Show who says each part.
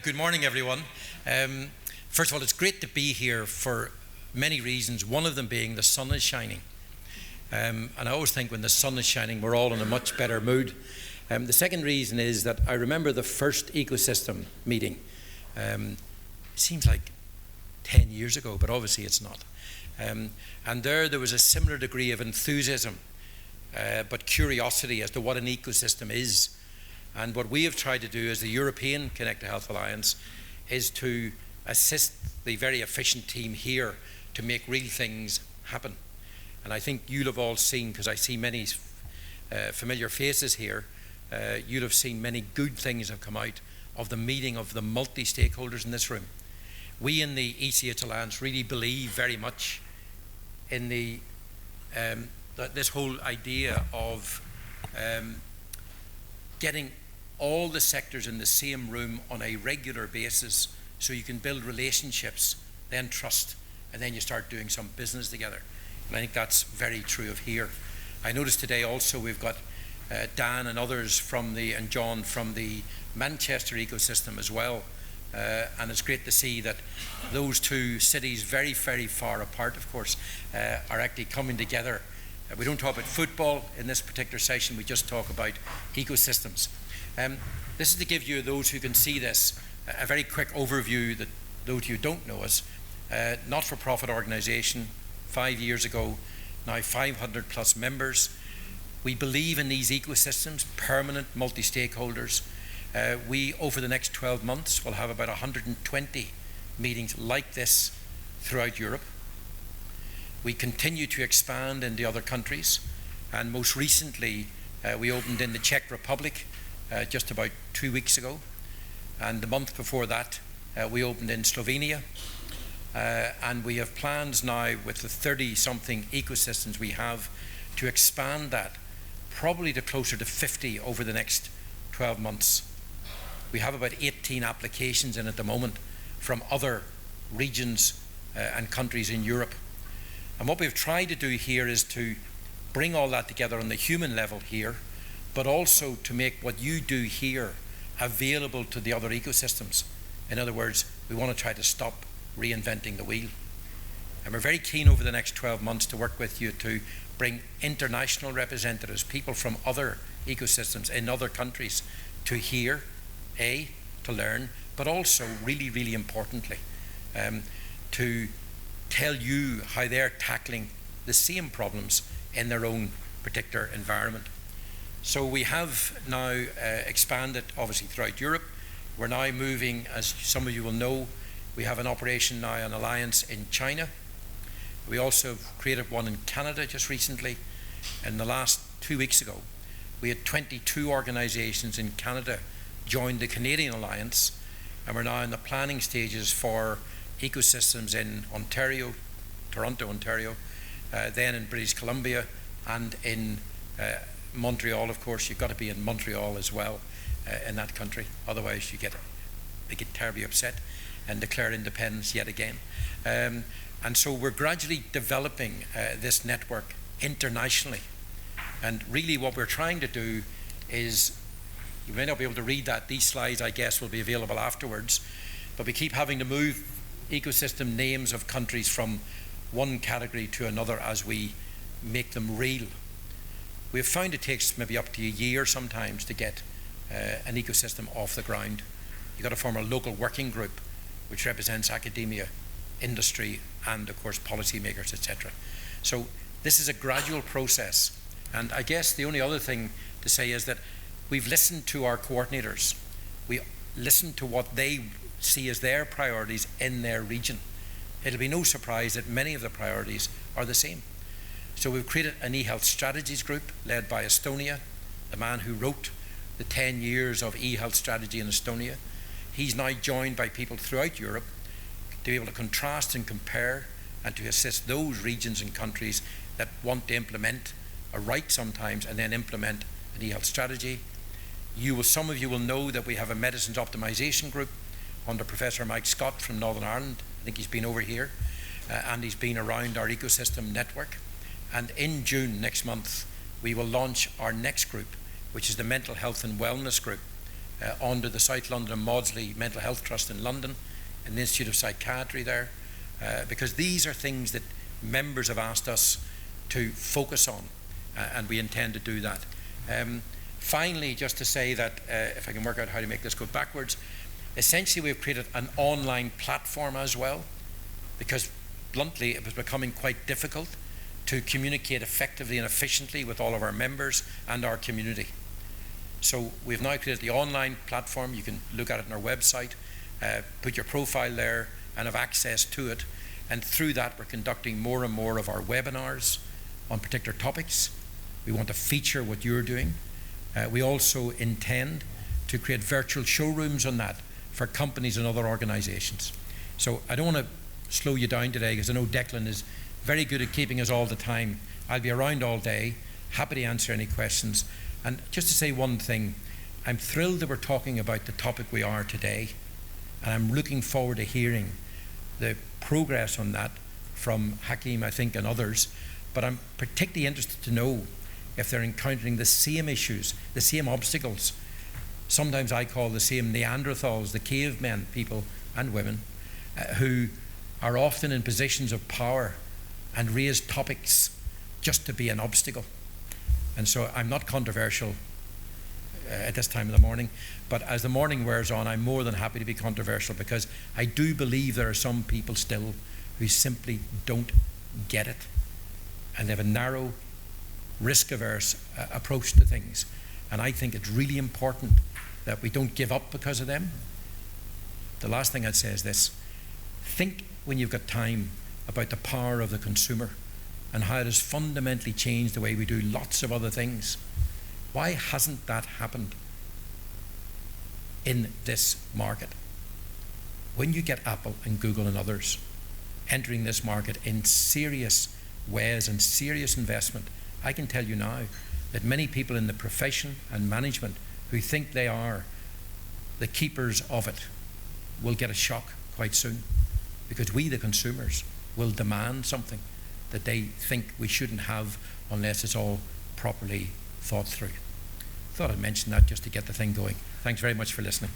Speaker 1: Good morning, everyone. First of all, it's great to be here for many reasons, one of them being the sun is shining. And I always think when the sun is shining, we're all in a much better mood. The second reason is that I remember the first ecosystem meeting. It seems like 10 years ago, but obviously it's not. And there was a similar degree of enthusiasm, but curiosity as to what an ecosystem is. And what we have tried to do as the European Connected Health Alliance is to assist the very efficient team here to make real things happen. And I think you'll have all seen, because I see many familiar faces here, you'll have seen many good things have come out of the meeting of the multi-stakeholders in this room. We in the ECH Alliance really believe very much in this whole idea of getting all the sectors in the same room on a regular basis so you can build relationships, then trust, and then you start doing some business together. And I think that's very true of here. I noticed today also we've got Dan and others and John from the Manchester ecosystem as well. And it's great to see that those two cities, very, very far apart, of course, are actually coming together. We don't talk about football in this particular session, we just talk about ecosystems. This is to give you, those who can see this, a very quick overview that those who don't know us. Not-for-profit organisation, 5 years ago, now 500 plus members. We believe in these ecosystems, permanent multi-stakeholders. We, over the next 12 months, will have about 120 meetings like this throughout Europe. We continue to expand in the other countries, and most recently we opened in the Czech Republic just about 2 weeks ago, and the month before that we opened in Slovenia, and we have plans now with the 30-something ecosystems we have to expand that probably to closer to 50 over the next 12 months. We have about 18 applications in at the moment from other regions and countries in Europe. And what we've tried to do here is to bring all that together on the human level here, but also to make what you do here available to the other ecosystems. In other words, we want to try to stop reinventing the wheel. And we're very keen over the next 12 months to work with you to bring international representatives, people from other ecosystems in other countries, to hear, to learn, but also really, really importantly, to tell you how they're tackling the same problems in their own particular environment. So we have now expanded obviously throughout Europe. We're now moving, as some of you will know, we have an operation now, an alliance in China. We also created one in Canada just recently. In the last 2 weeks ago, we had 22 organizations in Canada join the Canadian Alliance, and we're now in the planning stages for ecosystems in Ontario, Toronto, Ontario, then in British Columbia, and in Montreal. Of course, you've got to be in Montreal as well in that country, otherwise they get terribly upset and declare independence yet again. And so we're gradually developing this network internationally. And really what we're trying to do is, you may not be able to read that, these slides I guess will be available afterwards, but we keep having to move ecosystem names of countries from one category to another as we make them real. We've found it takes maybe up to a year sometimes to get an ecosystem off the ground. You've got to form a local working group which represents academia, industry, and of course policymakers, etc. So this is a gradual process, and I guess the only other thing to say is that we've listened to our coordinators. We listened to what they see as their priorities in their region. It'll be no surprise that many of the priorities are the same. So we've created an e-health strategies group led by Estonia, the man who wrote the 10 years of e-health strategy in Estonia. He's now joined by people throughout Europe to be able to contrast and compare and to assist those regions and countries that want to implement or write sometimes and then implement an e-health strategy. Some of you will know that we have a medicines optimization group under Professor Mike Scott from Northern Ireland. I think he's been over here and he's been around our ecosystem network. And in June next month, we will launch our next group, which is the Mental Health and Wellness Group, under the South London and Maudsley Mental Health Trust in London, and the Institute of Psychiatry there, because these are things that members have asked us to focus on, and we intend to do that. Finally, just to say that, if I can work out how to make this go backwards, essentially we've created an online platform as well, because bluntly it was becoming quite difficult to communicate effectively and efficiently with all of our members and our community. So we've now created the online platform. You can look at it on our website, put your profile there and have access to it. And through that we're conducting more and more of our webinars on particular topics. We want to feature what you're doing. We also intend to create virtual showrooms on that for companies and other organisations. So I don't want to slow you down today, because I know Declan is very good at keeping us all the time. I'll be around all day, happy to answer any questions. And just to say one thing, I'm thrilled that we're talking about the topic we are today, and I'm looking forward to hearing the progress on that from Hakeem, I think, and others. But I'm particularly interested to know if they're encountering the same issues, the same obstacles. Sometimes I call the same Neanderthals, the cavemen, people and women, who are often in positions of power and raise topics just to be an obstacle. And so I'm not controversial at this time of the morning, but as the morning wears on, I'm more than happy to be controversial, because I do believe there are some people still who simply don't get it, and they have a narrow, risk-averse approach to things. And I think it's really important that we don't give up because of them. The last thing I'd say is this: think, when you've got time, about the power of the consumer and how it has fundamentally changed the way we do lots of other things. Why hasn't that happened in this market? When you get Apple and Google and others entering this market in serious ways and serious investment, I can tell you now that many people in the profession and management who think they are the keepers of it will get a shock quite soon, because we, the consumers, will demand something that they think we shouldn't have unless it's all properly thought through. Thought I'd mention that just to get the thing going. Thanks very much for listening.